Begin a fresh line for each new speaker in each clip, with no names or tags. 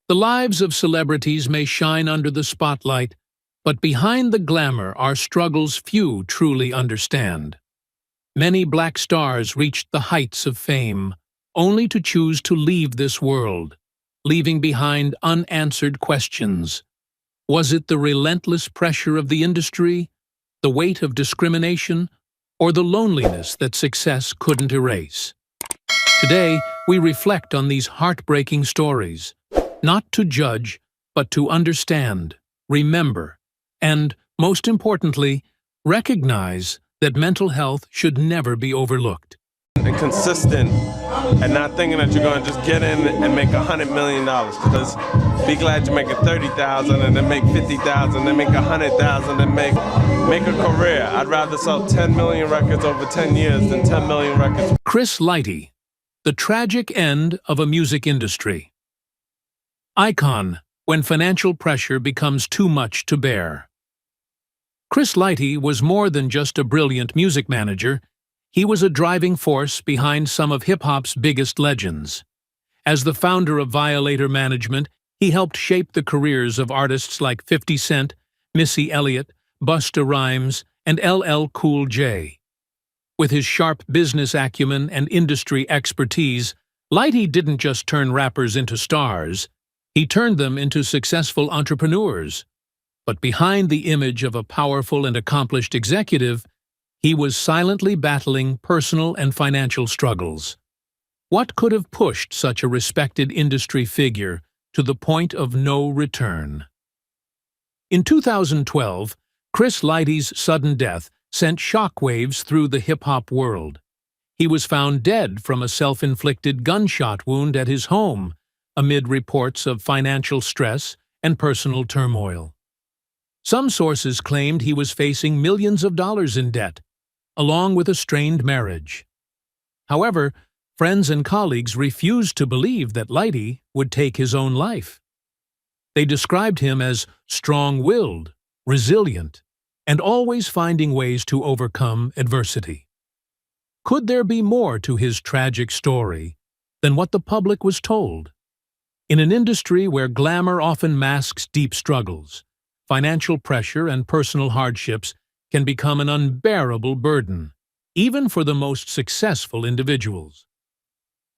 The lives of celebrities may shine under the spotlight, but behind the glamour are struggles few truly understand. Many black stars reached the heights of fame, only to choose to leave this world, leaving behind unanswered questions. Was it the relentless pressure of the industry, the weight of discrimination, or the loneliness that success couldn't erase? Today, we reflect on these heartbreaking stories, not to judge, but to understand, remember, and, most importantly, recognize that mental health should never be overlooked.
And consistent, and not thinking that you're going to just get in and make $100 million, because be glad you're making $30,000 and then make $50,000, then make $100,000, then make a career. I'd rather sell 10 million records over 10 years than 10 million records.
Chris Lighty, the tragic end of a music industry. Icon, when financial pressure becomes too much to bear. Chris Lighty was more than just a brilliant music manager. He was a driving force behind some of hip-hop's biggest legends. As the founder of Violator Management, he helped shape the careers of artists like 50 Cent, Missy Elliott, Busta Rhymes, and LL Cool J. With his sharp business acumen and industry expertise, Lighty didn't just turn rappers into stars, he turned them into successful entrepreneurs. But behind the image of a powerful and accomplished executive, he was silently battling personal and financial struggles. What could have pushed such a respected industry figure to the point of no return? In 2012, Chris Lighty's sudden death sent shockwaves through the hip-hop world. He was found dead from a self-inflicted gunshot wound at his home, amid reports of financial stress and personal turmoil. Some sources claimed he was facing millions of dollars in debt, along with a strained marriage. However, friends and colleagues refused to believe that Lighty would take his own life. They described him as strong-willed, resilient, and always finding ways to overcome adversity. Could there be more to his tragic story than what the public was told? In an industry where glamour often masks deep struggles, financial pressure and personal hardships can become an unbearable burden, even for the most successful individuals.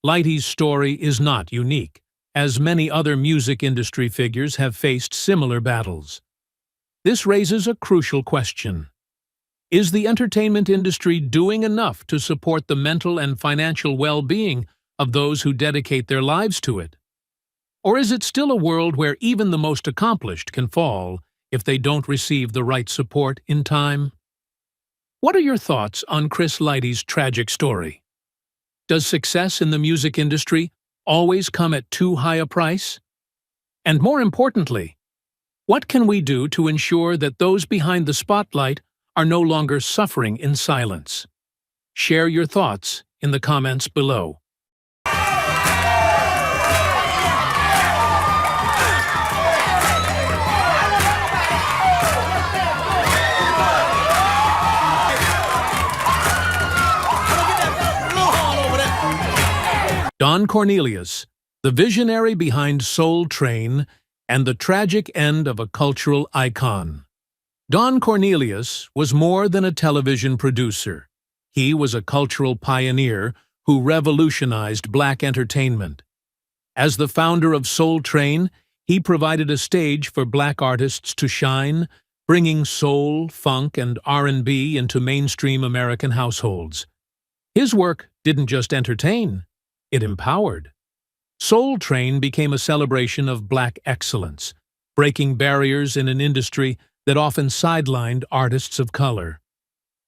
Lighty's story is not unique, as many other music industry figures have faced similar battles. This raises a crucial question. Is the entertainment industry doing enough to support the mental and financial well-being of those who dedicate their lives to it? Or is it still a world where even the most accomplished can fall if they don't receive the right support in time? What are your thoughts on Chris Lighty's tragic story? Does success in the music industry always come at too high a price? And more importantly, what can we do to ensure that those behind the spotlight are no longer suffering in silence? Share your thoughts in the comments below. Don Cornelius, the visionary behind Soul Train and the tragic end of a cultural icon. Don Cornelius was more than a television producer. He was a cultural pioneer who revolutionized black entertainment. As the founder of Soul Train, he provided a stage for black artists to shine, bringing soul, funk, and R&B into mainstream American households. His work didn't just entertain, it empowered. Soul Train became a celebration of black excellence, breaking barriers in an industry that often sidelined artists of color.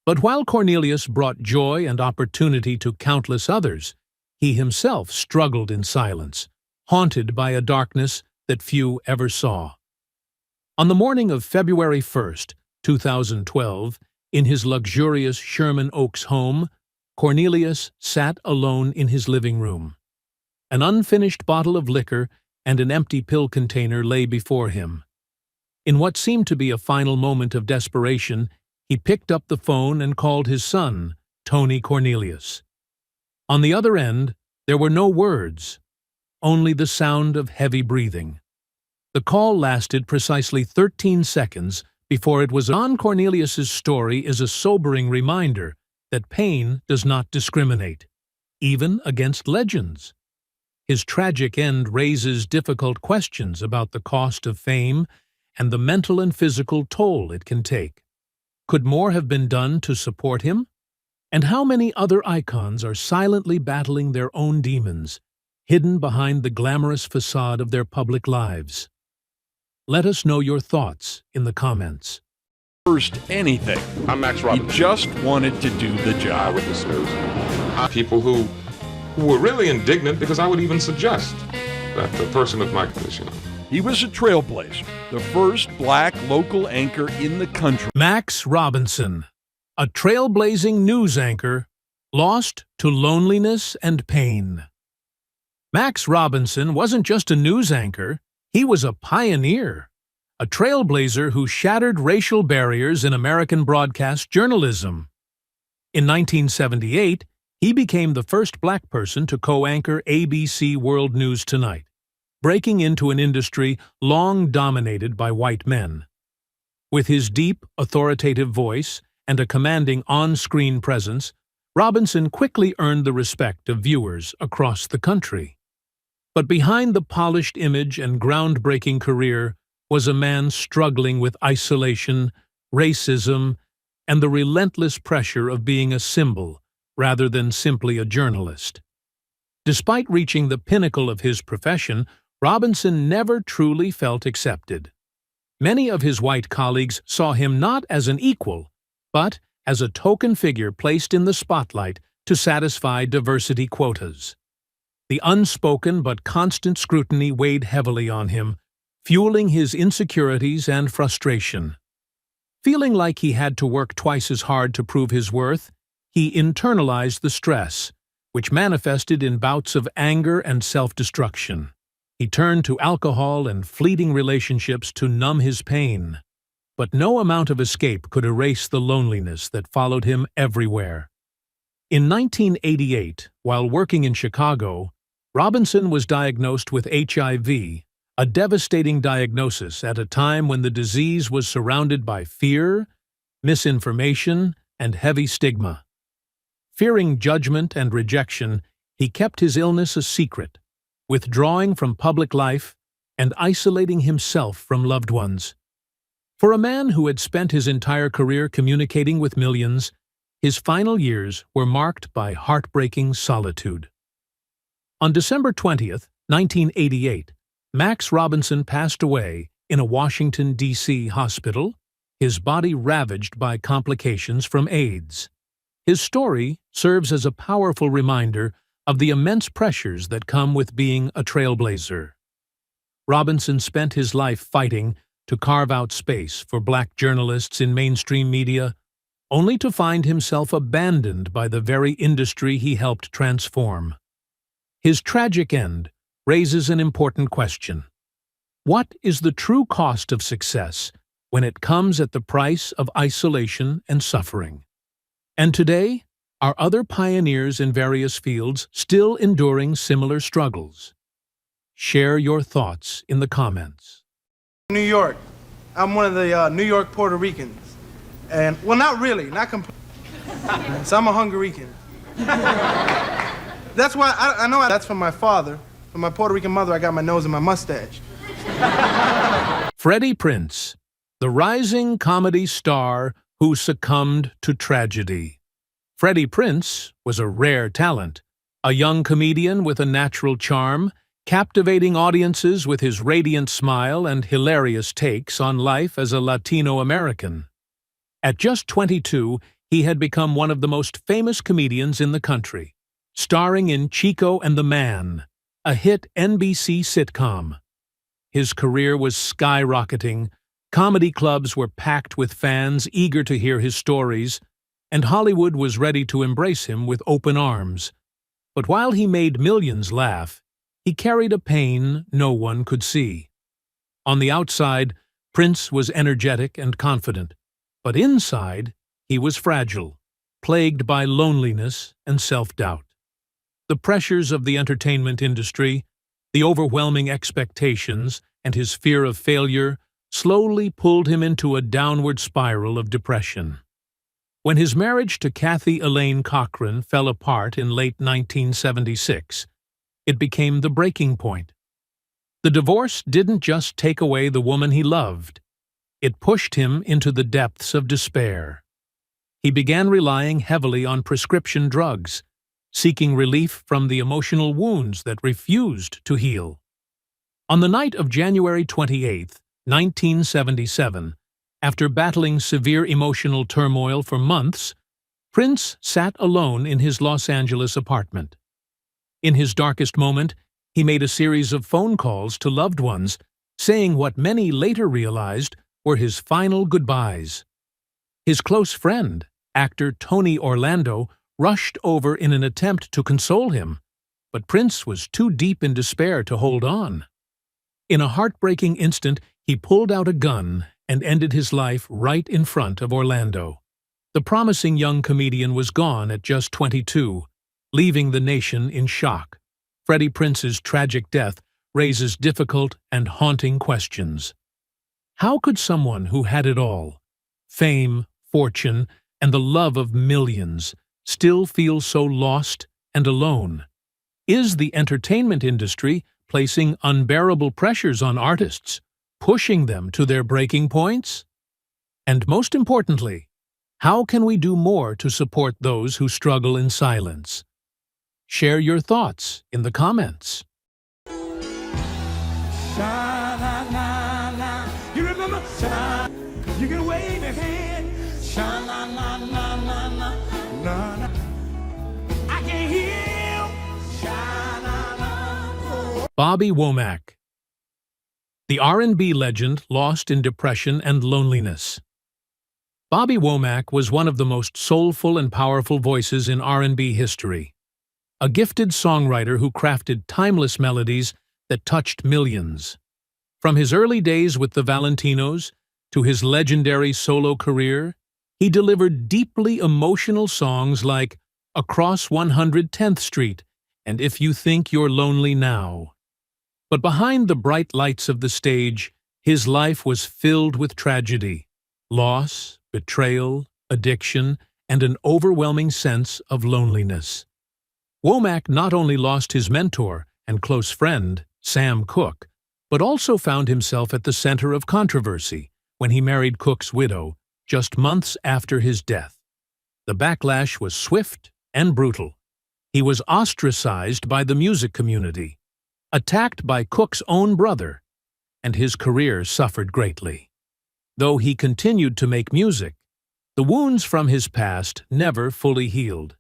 But while Cornelius brought joy and opportunity to countless others, he himself struggled in silence, haunted by a darkness that few ever saw. On the morning of February 1st, 2012, in his luxurious Sherman Oaks home, Cornelius sat alone in his living room. An unfinished bottle of liquor and an empty pill container lay before him. In what seemed to be a final moment of desperation, he picked up the phone and called his son, Tony Cornelius. On the other end, there were no words, only the sound of heavy breathing. The call lasted precisely 13 seconds before it was. Don Cornelius's story is a sobering reminder that pain does not discriminate, even against legends. His tragic end raises difficult questions about the cost of fame and the mental and physical toll it can take. Could more have been done to support him? And how many other icons are silently battling their own demons, hidden behind the glamorous facade of their public lives? Let us know your thoughts in the comments.
First anything.
I'm Max
He
Robinson.
just wanted to do the job.
Eyewitness News. People who were really indignant because I would even suggest that the person of my condition.
He was a trailblazer, the first black local anchor in the country.
Max Robinson, a trailblazing news anchor, lost to loneliness and pain. Max Robinson wasn't just a news anchor, he was a pioneer, a trailblazer who shattered racial barriers in American broadcast journalism. In 1978, he became the first black person to co-anchor ABC World News Tonight, breaking into an industry long dominated by white men. With his deep, authoritative voice and a commanding on-screen presence, Robinson quickly earned the respect of viewers across the country. But behind the polished image and groundbreaking career was a man struggling with isolation, racism, and the relentless pressure of being a symbol rather than simply a journalist. Despite reaching the pinnacle of his profession, Robinson never truly felt accepted. Many of his white colleagues saw him not as an equal, but as a token figure placed in the spotlight to satisfy diversity quotas. The unspoken but constant scrutiny weighed heavily on him, fueling his insecurities and frustration. Feeling like he had to work twice as hard to prove his worth, he internalized the stress, which manifested in bouts of anger and self-destruction. He turned to alcohol and fleeting relationships to numb his pain. But no amount of escape could erase the loneliness that followed him everywhere. In 1988, while working in Chicago, Robinson was diagnosed with HIV, a devastating diagnosis at a time when the disease was surrounded by fear, misinformation, and heavy stigma. Fearing judgment and rejection, he kept his illness a secret, withdrawing from public life and isolating himself from loved ones. For a man who had spent his entire career communicating with millions, his final years were marked by heartbreaking solitude. On December 20th, 1988, Max Robinson passed away in a Washington, D.C. hospital, his body ravaged by complications from AIDS. His story serves as a powerful reminder of the immense pressures that come with being a trailblazer. Robinson spent his life fighting to carve out space for black journalists in mainstream media, only to find himself abandoned by the very industry he helped transform. His tragic end raises an important question. What is the true cost of success when it comes at the price of isolation and suffering? And today, are other pioneers in various fields still enduring similar struggles? Share your thoughts in the comments.
New York. I'm one of the New York Puerto Ricans. And, well, not really, not completely. So I'm a Hungarican. That's why I know that's from my father. From my Puerto Rican mother, I got my nose and my mustache.
Freddie Prinze, the rising comedy star who succumbed to tragedy. Freddie Prinze was a rare talent, a young comedian with a natural charm, captivating audiences with his radiant smile and hilarious takes on life as a Latino American. At just 22, he had become one of the most famous comedians in the country, starring in Chico and the Man, a hit NBC sitcom. His career was skyrocketing, comedy clubs were packed with fans eager to hear his stories, and Hollywood was ready to embrace him with open arms. But while he made millions laugh, he carried a pain no one could see. On the outside, Prinze was energetic and confident, but inside, he was fragile, plagued by loneliness and self-doubt. The pressures of the entertainment industry, the overwhelming expectations, and his fear of failure slowly pulled him into a downward spiral of depression. When his marriage to Kathy Elaine Cochran fell apart in late 1976, it became the breaking point. The divorce didn't just take away the woman he loved, it pushed him into the depths of despair. He began relying heavily on prescription drugs, seeking relief from the emotional wounds that refused to heal. On the night of January 28, 1977, after battling severe emotional turmoil for months, Prince sat alone in his Los Angeles apartment. In his darkest moment, he made a series of phone calls to loved ones, saying what many later realized were his final goodbyes. His close friend, actor Tony Orlando, rushed over in an attempt to console him, but Prince was too deep in despair to hold on. In a heartbreaking instant, he pulled out a gun and ended his life right in front of Orlando. The promising young comedian was gone at just 22, leaving the nation in shock. Freddie Prinze's tragic death raises difficult and haunting questions. How could someone who had it all, fame, fortune, and the love of millions, still feel so lost and alone? Is the entertainment industry placing unbearable pressures on artists, pushing them to their breaking points? And most importantly, how can we do more to support those who struggle in silence? Share your thoughts in the comments.
You remember? You can wave your hand. I can hear you.
Bobby Womack. The R&B legend lost in depression and loneliness. Bobby Womack was one of the most soulful and powerful voices in R&B history, a gifted songwriter who crafted timeless melodies that touched millions. From his early days with the Valentinos to his legendary solo career, he delivered deeply emotional songs like Across 110th Street and If You Think You're Lonely Now. But behind the bright lights of the stage, his life was filled with tragedy, loss, betrayal, addiction, and an overwhelming sense of loneliness. Womack not only lost his mentor and close friend, Sam Cooke, but also found himself at the center of controversy when he married Cooke's widow just months after his death. The backlash was swift and brutal. He was ostracized by the music community, attacked by Cooke's own brother, and his career suffered greatly. Though he continued to make music, the wounds from his past never fully healed.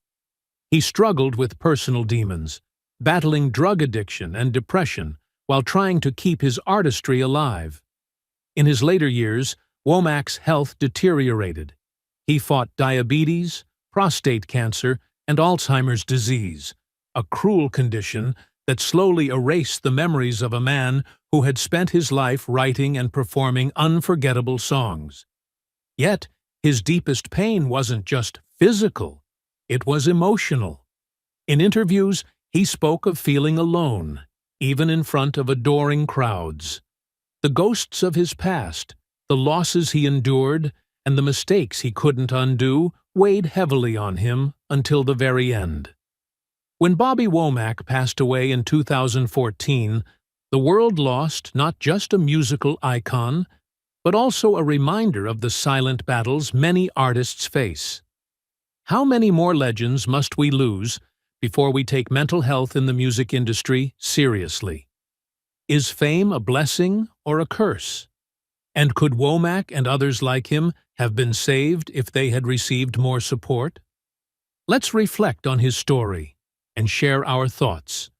He struggled with personal demons, battling drug addiction and depression while trying to keep his artistry alive. In his later years, Womack's health deteriorated. He fought diabetes, prostate cancer, and Alzheimer's disease, a cruel condition that slowly erased the memories of a man who had spent his life writing and performing unforgettable songs. Yet, his deepest pain wasn't just physical, it was emotional. In interviews, he spoke of feeling alone, even in front of adoring crowds. The ghosts of his past, the losses he endured, and the mistakes he couldn't undo weighed heavily on him until the very end. When Bobby Womack passed away in 2014, the world lost not just a musical icon, but also a reminder of the silent battles many artists face. How many more legends must we lose before we take mental health in the music industry seriously? Is fame a blessing or a curse? And could Womack and others like him have been saved if they had received more support? Let's reflect on his story and share our thoughts.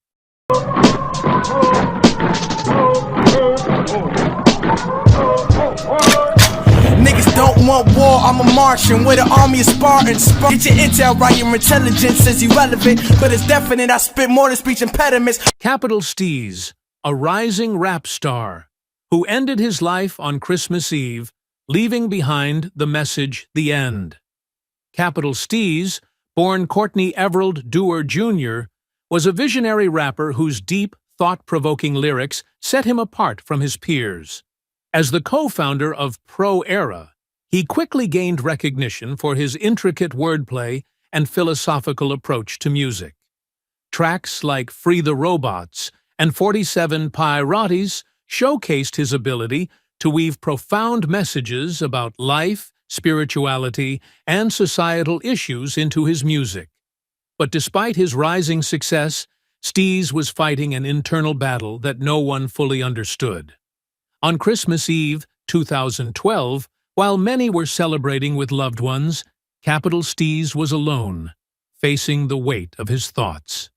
Niggas don't want war, I'm a Martian with an army of Spartans. Get your intel right, your intelligence is irrelevant, but it's definite, I spit more than speech impediments.
Capital Steez, a rising rap star, who ended his life on Christmas Eve, leaving behind the message, "The End." Capital Steez, born Courtney Everald Dewar Jr., was a visionary rapper whose deep, thought-provoking lyrics set him apart from his peers. As the co-founder of Pro Era, he quickly gained recognition for his intricate wordplay and philosophical approach to music. Tracks like Free the Robots and 47 Pi Rotties showcased his ability to weave profound messages about life, spirituality, and societal issues into his music. But despite his rising success, Steez was fighting an internal battle that no one fully understood. On Christmas Eve, 2012, while many were celebrating with loved ones, Capital Steez was alone, facing the weight of his thoughts.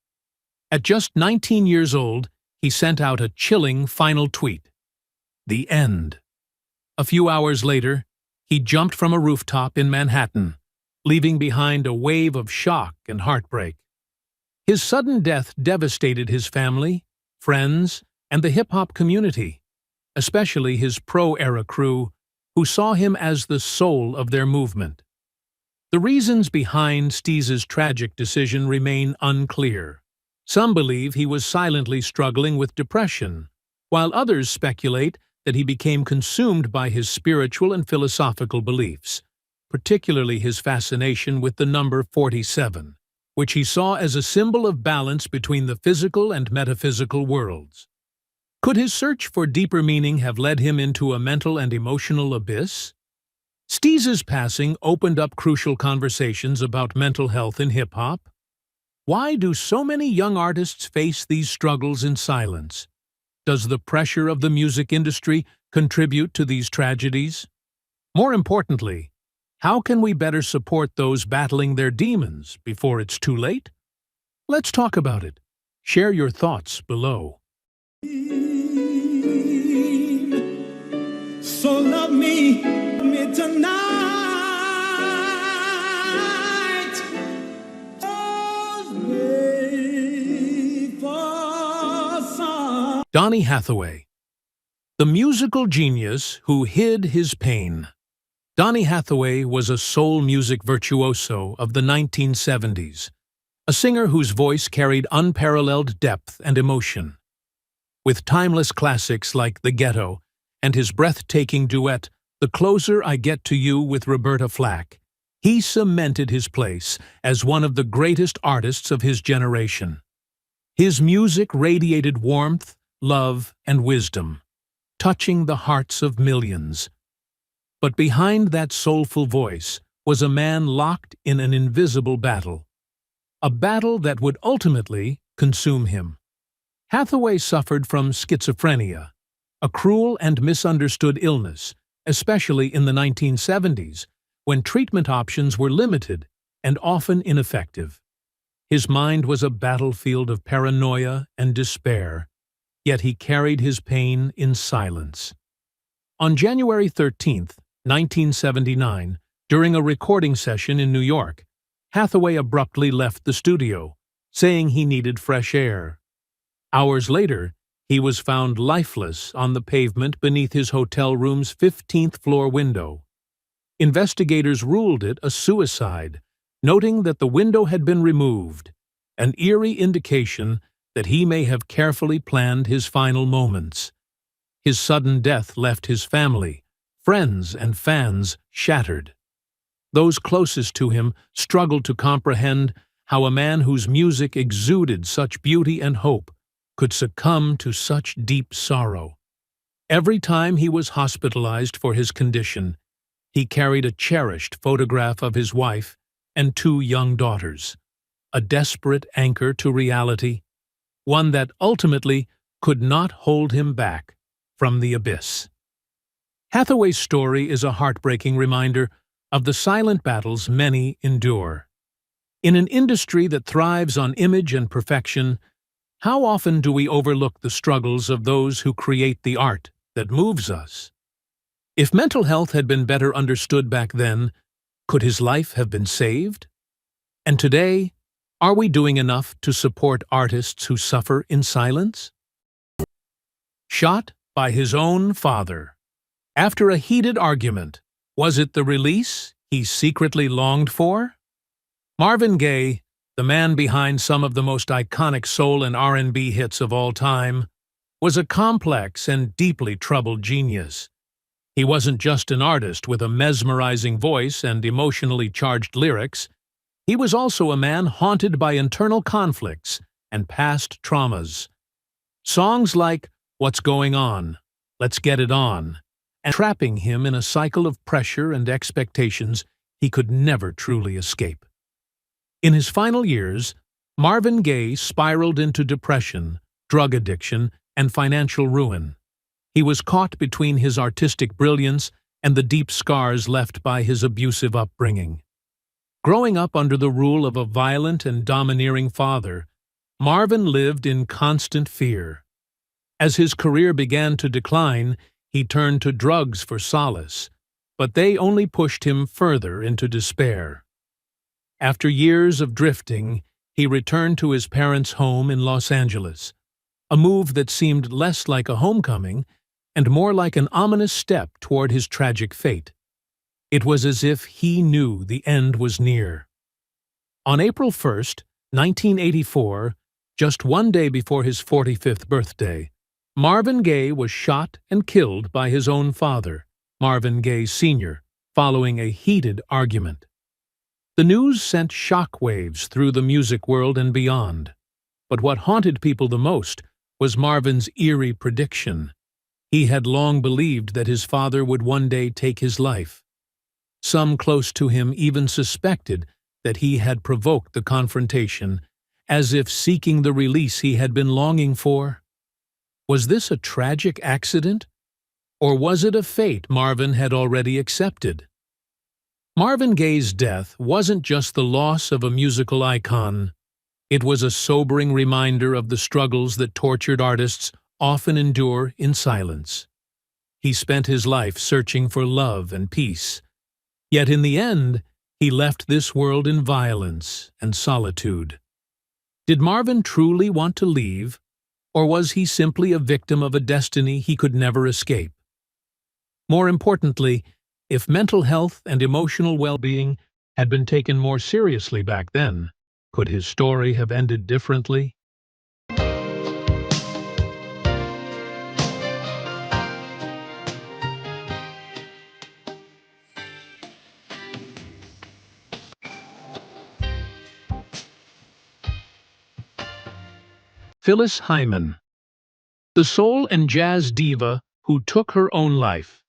At just 19 years old, he sent out a chilling final tweet: "The end." A few hours later, he jumped from a rooftop in Manhattan, leaving behind a wave of shock and heartbreak. His sudden death devastated his family, friends, and the hip-hop community, especially his pro-era crew, who saw him as the soul of their movement. The reasons behind Steez's tragic decision remain unclear. Some believe he was silently struggling with depression, while others speculate that he became consumed by his spiritual and philosophical beliefs, particularly his fascination with the number 47, which he saw as a symbol of balance between the physical and metaphysical worlds. Could his search for deeper meaning have led him into a mental and emotional abyss? Steez's passing opened up crucial conversations about mental health in hip-hop. Why do so many young artists face these struggles in silence? Does the pressure of the music industry contribute to these tragedies? More importantly, how can we better support those battling their demons before it's too late? Let's talk about it. Share your thoughts below.
So love me tonight.
Donny Hathaway, the musical genius who hid his pain. Donny Hathaway was a soul music virtuoso of the 1970s, a singer whose voice carried unparalleled depth and emotion. With timeless classics like The Ghetto and his breathtaking duet, The Closer I Get to You with Roberta Flack, he cemented his place as one of the greatest artists of his generation. His music radiated warmth, love, and wisdom, touching the hearts of millions. But behind that soulful voice was a man locked in an invisible battle, a battle that would ultimately consume him. Hathaway suffered from schizophrenia, a cruel and misunderstood illness, especially in the 1970s, when treatment options were limited and often ineffective. His mind was a battlefield of paranoia and despair, yet he carried his pain in silence. On January 13, 1979, during a recording session in New York, Hathaway abruptly left the studio, saying he needed fresh air. Hours later, he was found lifeless on the pavement beneath his hotel room's 15th floor window. Investigators ruled it a suicide, noting that the window had been removed, an eerie indication that he may have carefully planned his final moments. His sudden death left his family, friends, and fans shattered. Those closest to him struggled to comprehend how a man whose music exuded such beauty and hope could succumb to such deep sorrow. Every time he was hospitalized for his condition, he carried a cherished photograph of his wife and 2 young daughters, a desperate anchor to reality, one that ultimately could not hold him back from the abyss. Hathaway's story is a heartbreaking reminder of the silent battles many endure. In an industry that thrives on image and perfection, how often do we overlook the struggles of those who create the art that moves us? If mental health had been better understood back then, could his life have been saved? And today, are we doing enough to support artists who suffer in silence? Shot by his own father. After a heated argument, was it the release he secretly longed for? Marvin Gaye, the man behind some of the most iconic soul and R&B hits of all time, was a complex and deeply troubled genius. He wasn't just an artist with a mesmerizing voice and emotionally charged lyrics. He was also a man haunted by internal conflicts and past traumas. Songs like What's Going On, Let's Get It On, and trapping him in a cycle of pressure and expectations he could never truly escape. In his final years, Marvin Gaye spiraled into depression, drug addiction, and financial ruin. He was caught between his artistic brilliance and the deep scars left by his abusive upbringing. Growing up under the rule of a violent and domineering father, Marvin lived in constant fear. As his career began to decline, he turned to drugs for solace, but they only pushed him further into despair. After years of drifting, he returned to his parents' home in Los Angeles, a move that seemed less like a homecoming and more like an ominous step toward his tragic fate. It was as if he knew the end was near. On April 1st, 1984, just one day before his 45th birthday, Marvin Gaye was shot and killed by his own father, Marvin Gaye Sr., following a heated argument. The news sent shockwaves through the music world and beyond. But what haunted people the most was Marvin's eerie prediction. He had long believed that his father would one day take his life. Some close to him even suspected that he had provoked the confrontation, as if seeking the release he had been longing for. Was this a tragic accident? Or was it a fate Marvin had already accepted? Marvin Gaye's death wasn't just the loss of a musical icon. It was a sobering reminder of the struggles that tortured artists often endure in silence. He spent his life searching for love and peace. Yet in the end, he left this world in violence and solitude. Did Marvin truly want to leave, or was he simply a victim of a destiny he could never escape? More importantly, if mental health and emotional well-being had been taken more seriously back then, could his story have ended differently? Phyllis Hyman, the soul and jazz diva who took her own life.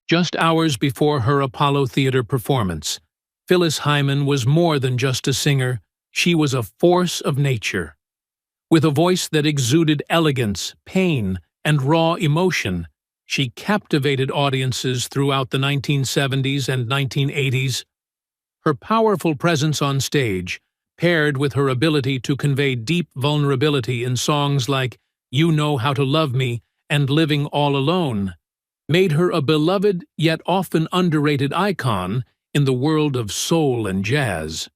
Just hours before her Apollo Theater performance, Phyllis Hyman was more than just a singer, she was a force of nature. With a voice that exuded elegance, pain, and raw emotion, she captivated audiences throughout the 1970s and 1980s. Her powerful presence on stage, paired with her ability to convey deep vulnerability in songs like You Know How to Love Me and Living All Alone, made her a beloved yet often underrated icon in the world of soul and jazz.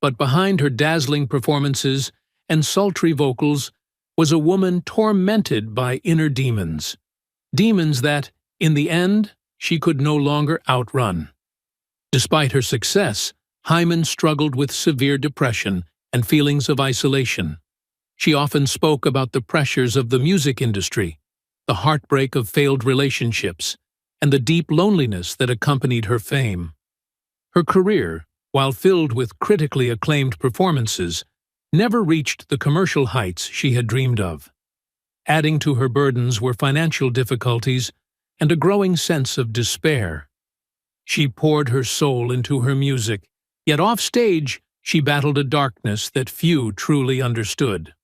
But behind her dazzling performances and sultry vocals was a woman tormented by inner demons. Demons that, in the end, she could no longer outrun. Despite her success, Hyman struggled with severe depression and feelings of isolation. She often spoke about the pressures of the music industry, the heartbreak of failed relationships, and the deep loneliness that accompanied her fame. Her career, while filled with critically acclaimed performances, never reached the commercial heights she had dreamed of. Adding to her burdens were financial difficulties and a growing sense of despair. She poured her soul into her music, yet offstage she battled a darkness that few truly understood.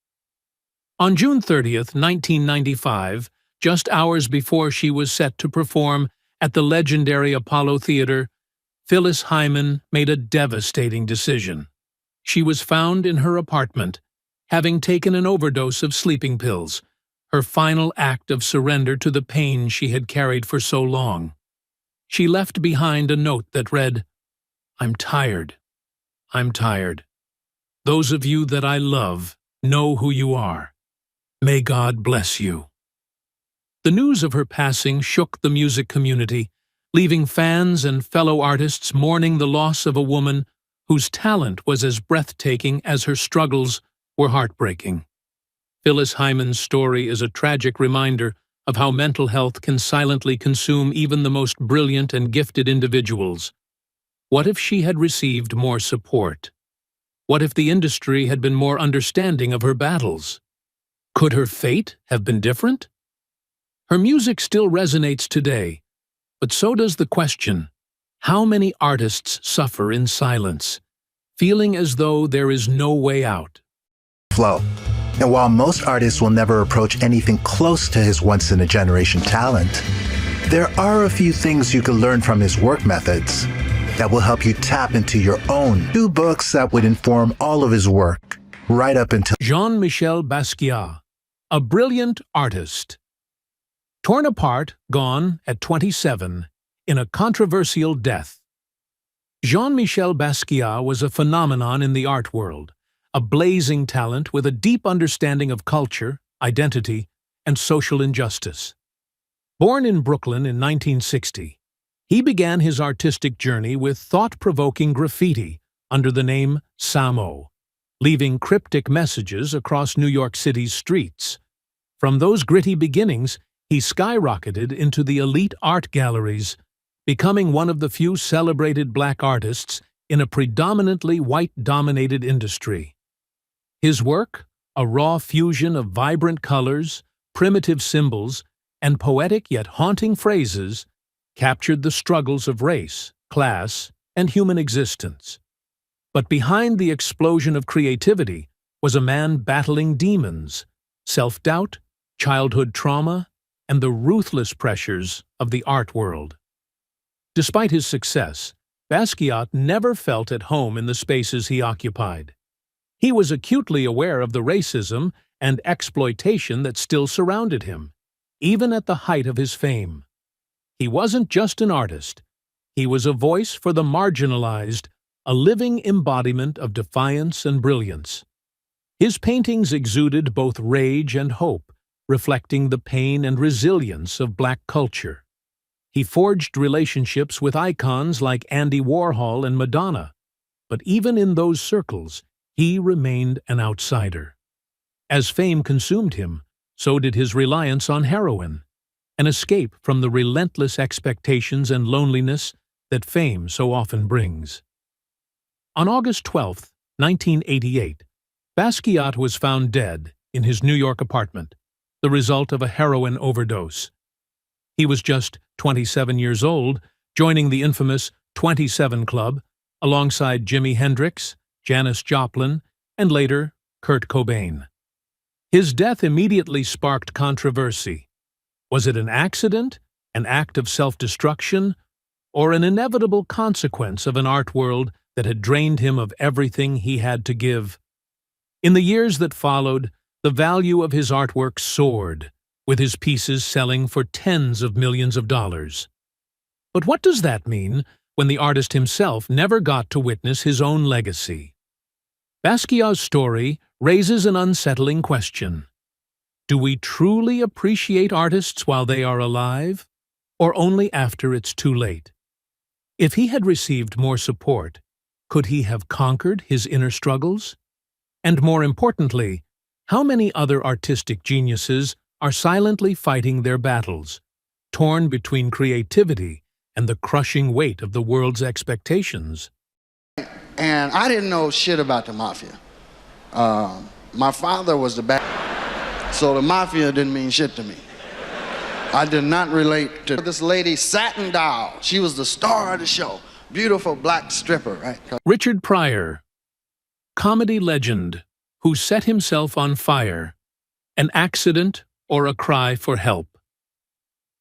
On June 30th, 1995, just hours before she was set to perform at the legendary Apollo Theater, Phyllis Hyman made a devastating decision. She was found in her apartment, having taken an overdose of sleeping pills, her final act of surrender to the pain she had carried for so long. She left behind a note that read, "I'm tired. I'm tired. Those of you that I love know who you are. May God bless you." The news of her passing shook the music community, leaving fans and fellow artists mourning the loss of a woman whose talent was as breathtaking as her struggles were heartbreaking. Phyllis Hyman's story is a tragic reminder of how mental health can silently consume even the most brilliant and gifted individuals. What if she had received more support? What if the industry had been more understanding of her battles? Could her fate have been different? Her music still resonates today, but so does the question, how many artists suffer in silence, feeling as though there is no way out?
Flow. And while most artists will never approach anything close to his once-in-a-generation talent, there are a few things you can learn from his work methods that will help you tap into your own. 2 books that would inform all of his work, right up until
Jean-Michel Basquiat, a brilliant artist. Torn apart, gone at 27, in a controversial death. Jean-Michel Basquiat was a phenomenon in the art world, a blazing talent with a deep understanding of culture, identity, and social injustice. Born in Brooklyn in 1960, he began his artistic journey with thought-provoking graffiti under the name Samo, leaving cryptic messages across New York City's streets. From those gritty beginnings, he skyrocketed into the elite art galleries, becoming one of the few celebrated black artists in a predominantly white-dominated industry. His work, a raw fusion of vibrant colors, primitive symbols, and poetic yet haunting phrases, captured the struggles of race, class, and human existence. But behind the explosion of creativity was a man battling demons, self-doubt, childhood trauma, and the ruthless pressures of the art world. Despite his success, Basquiat never felt at home in the spaces he occupied. He was acutely aware of the racism and exploitation that still surrounded him, even at the height of his fame. He wasn't just an artist. He was a voice for the marginalized, a living embodiment of defiance and brilliance. His paintings exuded both rage and hope, reflecting the pain and resilience of black culture. He forged relationships with icons like Andy Warhol and Madonna, but even in those circles, he remained an outsider. As fame consumed him, so did his reliance on heroin, an escape from the relentless expectations and loneliness that fame so often brings. On August 12, 1988, Basquiat was found dead in his New York apartment, the result of a heroin overdose. He was just 27 years old, joining the infamous 27 Club, alongside Jimi Hendrix, Janis Joplin, and later Kurt Cobain. His death immediately sparked controversy. Was it an accident, an act of self-destruction, or an inevitable consequence of an art world that had drained him of everything he had to give? In the years that followed, the value of his artwork soared, with his pieces selling for tens of millions of dollars. But what does that mean when the artist himself never got to witness his own legacy? Basquiat's story raises an unsettling question. Do we truly appreciate artists while they are alive, or only after it's too late? If he had received more support, could he have conquered his inner struggles? And more importantly, how many other artistic geniuses are silently fighting their battles, torn between creativity and the crushing weight of the world's expectations?
And I didn't know shit about the mafia. My father was the bad, so the mafia didn't mean shit to me. I did not relate to this lady, Satin Doll. She was the star of the show. Beautiful black stripper, right?
Richard Pryor, comedy legend who set himself on fire, an accident or a cry for help.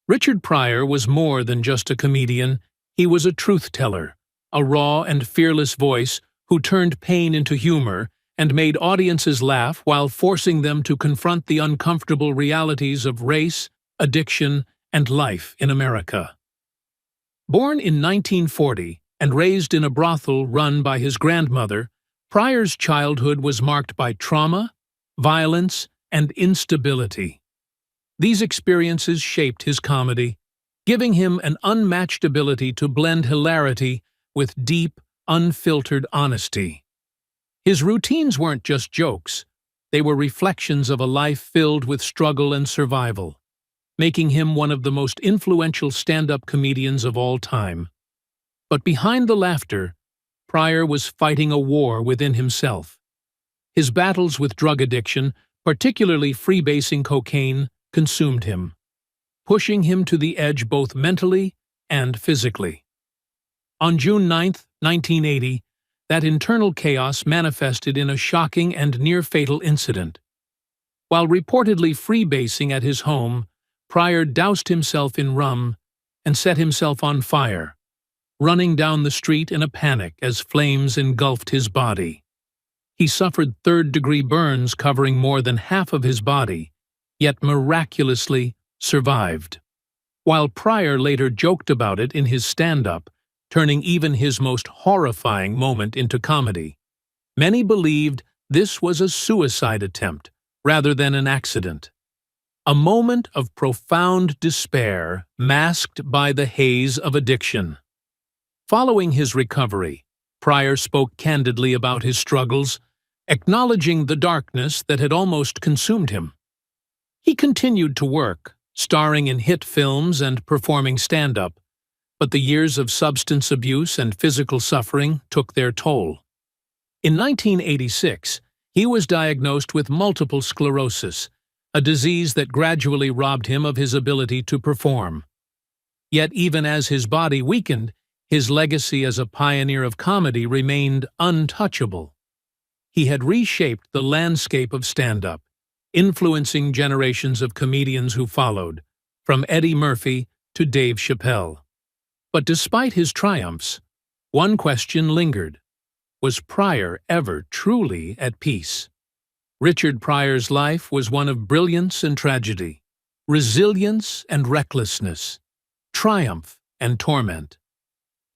Richard Pryor was more than just a comedian. He was a truth-teller, a raw and fearless voice who turned pain into humor and made audiences laugh while forcing them to confront the uncomfortable realities of race, addiction, and life in America. Born in 1940 and raised in a brothel run by his grandmother, Pryor's childhood was marked by trauma, violence, and instability. These experiences shaped his comedy, giving him an unmatched ability to blend hilarity with deep, unfiltered honesty. His routines weren't just jokes, they were reflections of a life filled with struggle and survival, making him one of the most influential stand-up comedians of all time. But behind the laughter, Pryor was fighting a war within himself. His battles with drug addiction, particularly freebasing cocaine, consumed him, pushing him to the edge both mentally and physically. On June 9, 1980, that internal chaos manifested in a shocking and near-fatal incident. While reportedly freebasing at his home, Pryor doused himself in rum and set himself on fire, running down the street in a panic as flames engulfed his body. He suffered third-degree burns covering more than half of his body, yet miraculously survived. While Pryor later joked about it in his stand-up, turning even his most horrifying moment into comedy, many believed this was a suicide attempt rather than an accident. A moment of profound despair masked by the haze of addiction. Following his recovery, Pryor spoke candidly about his struggles, acknowledging the darkness that had almost consumed him. He continued to work, starring in hit films and performing stand-up, but the years of substance abuse and physical suffering took their toll. In 1986, he was diagnosed with multiple sclerosis, a disease that gradually robbed him of his ability to perform. Yet even as his body weakened, his legacy as a pioneer of comedy remained untouchable. He had reshaped the landscape of stand-up, influencing generations of comedians who followed, from Eddie Murphy to Dave Chappelle. But despite his triumphs, one question lingered. Was Pryor ever truly at peace? Richard Pryor's life was one of brilliance and tragedy, resilience and recklessness, triumph and torment.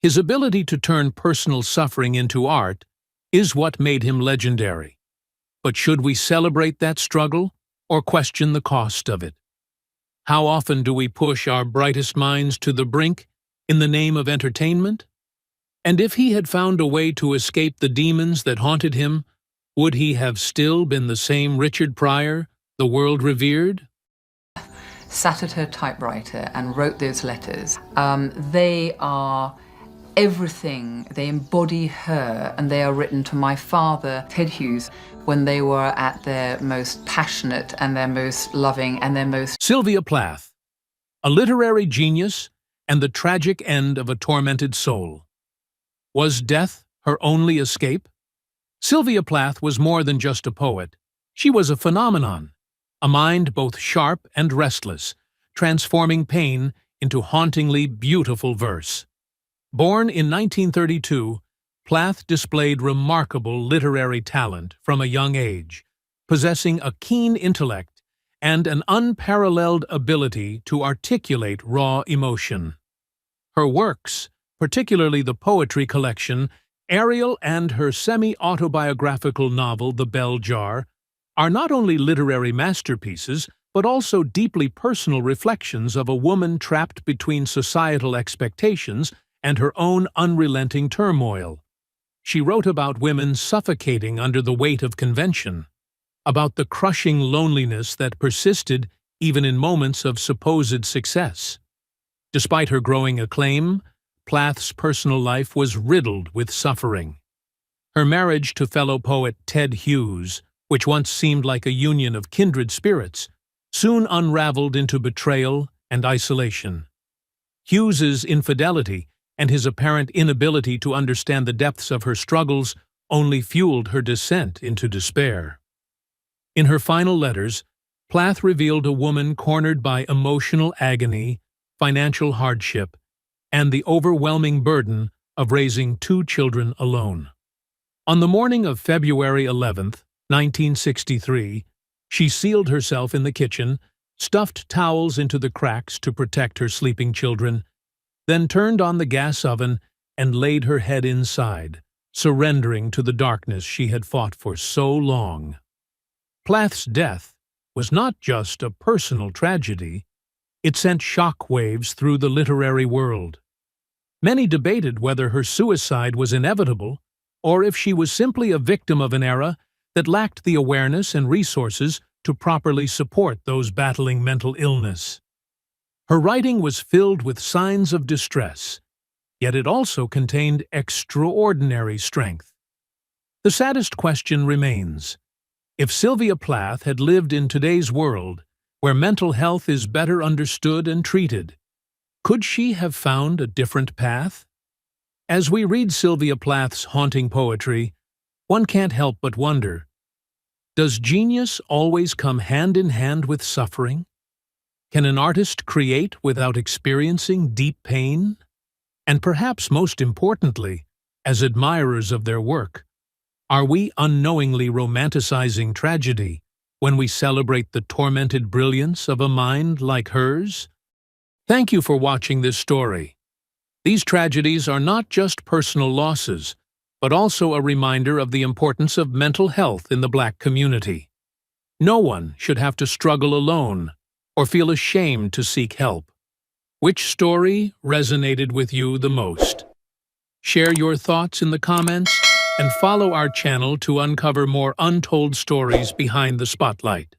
His ability to turn personal suffering into art is what made him legendary. But should we celebrate that struggle or question the cost of it? How often do we push our brightest minds to the brink in the name of entertainment? And if he had found a way to escape the demons that haunted him, would he have still been the same Richard Pryor the world revered?
Sat at her typewriter and wrote those letters. They are everything. They embody her, and they are written to my father, Ted Hughes, when they were at their most passionate and their most loving and their most...
Sylvia Plath, a literary genius and the tragic end of a tormented soul. Was death her only escape? Sylvia Plath was more than just a poet. She was a phenomenon, a mind both sharp and restless, transforming pain into hauntingly beautiful verse. Born in 1932, Plath displayed remarkable literary talent from a young age, possessing a keen intellect and an unparalleled ability to articulate raw emotion. Her works, particularly the poetry collection Ariel and her semi-autobiographical novel The Bell Jar, are not only literary masterpieces, but also deeply personal reflections of a woman trapped between societal expectations and her own unrelenting turmoil. She wrote about women suffocating under the weight of convention, about the crushing loneliness that persisted even in moments of supposed success. Despite her growing acclaim, Plath's personal life was riddled with suffering. Her marriage to fellow poet Ted Hughes, which once seemed like a union of kindred spirits, soon unraveled into betrayal and isolation. Hughes's infidelity and his apparent inability to understand the depths of her struggles only fueled her descent into despair. In her final letters, Plath revealed a woman cornered by emotional agony, financial hardship, and the overwhelming burden of raising 2 children alone. On the morning of February 11, 1963, she sealed herself in the kitchen, stuffed towels into the cracks to protect her sleeping children, then turned on the gas oven and laid her head inside, surrendering to the darkness she had fought for so long. Plath's death was not just a personal tragedy, it sent shock waves through the literary world. Many debated whether her suicide was inevitable or if she was simply a victim of an era that lacked the awareness and resources to properly support those battling mental illness. Her writing was filled with signs of distress, yet it also contained extraordinary strength. The saddest question remains: if Sylvia Plath had lived in today's world, where mental health is better understood and treated, could she have found a different path? As we read Sylvia Plath's haunting poetry, one can't help but wonder, does genius always come hand in hand with suffering? Can an artist create without experiencing deep pain? And perhaps most importantly, as admirers of their work, are we unknowingly romanticizing tragedy when we celebrate the tormented brilliance of a mind like hers? Thank you for watching this story. These tragedies are not just personal losses, but also a reminder of the importance of mental health in the Black community. No one should have to struggle alone or feel ashamed to seek help. Which story resonated with you the most? Share your thoughts in the comments and follow our channel to uncover more untold stories behind the spotlight.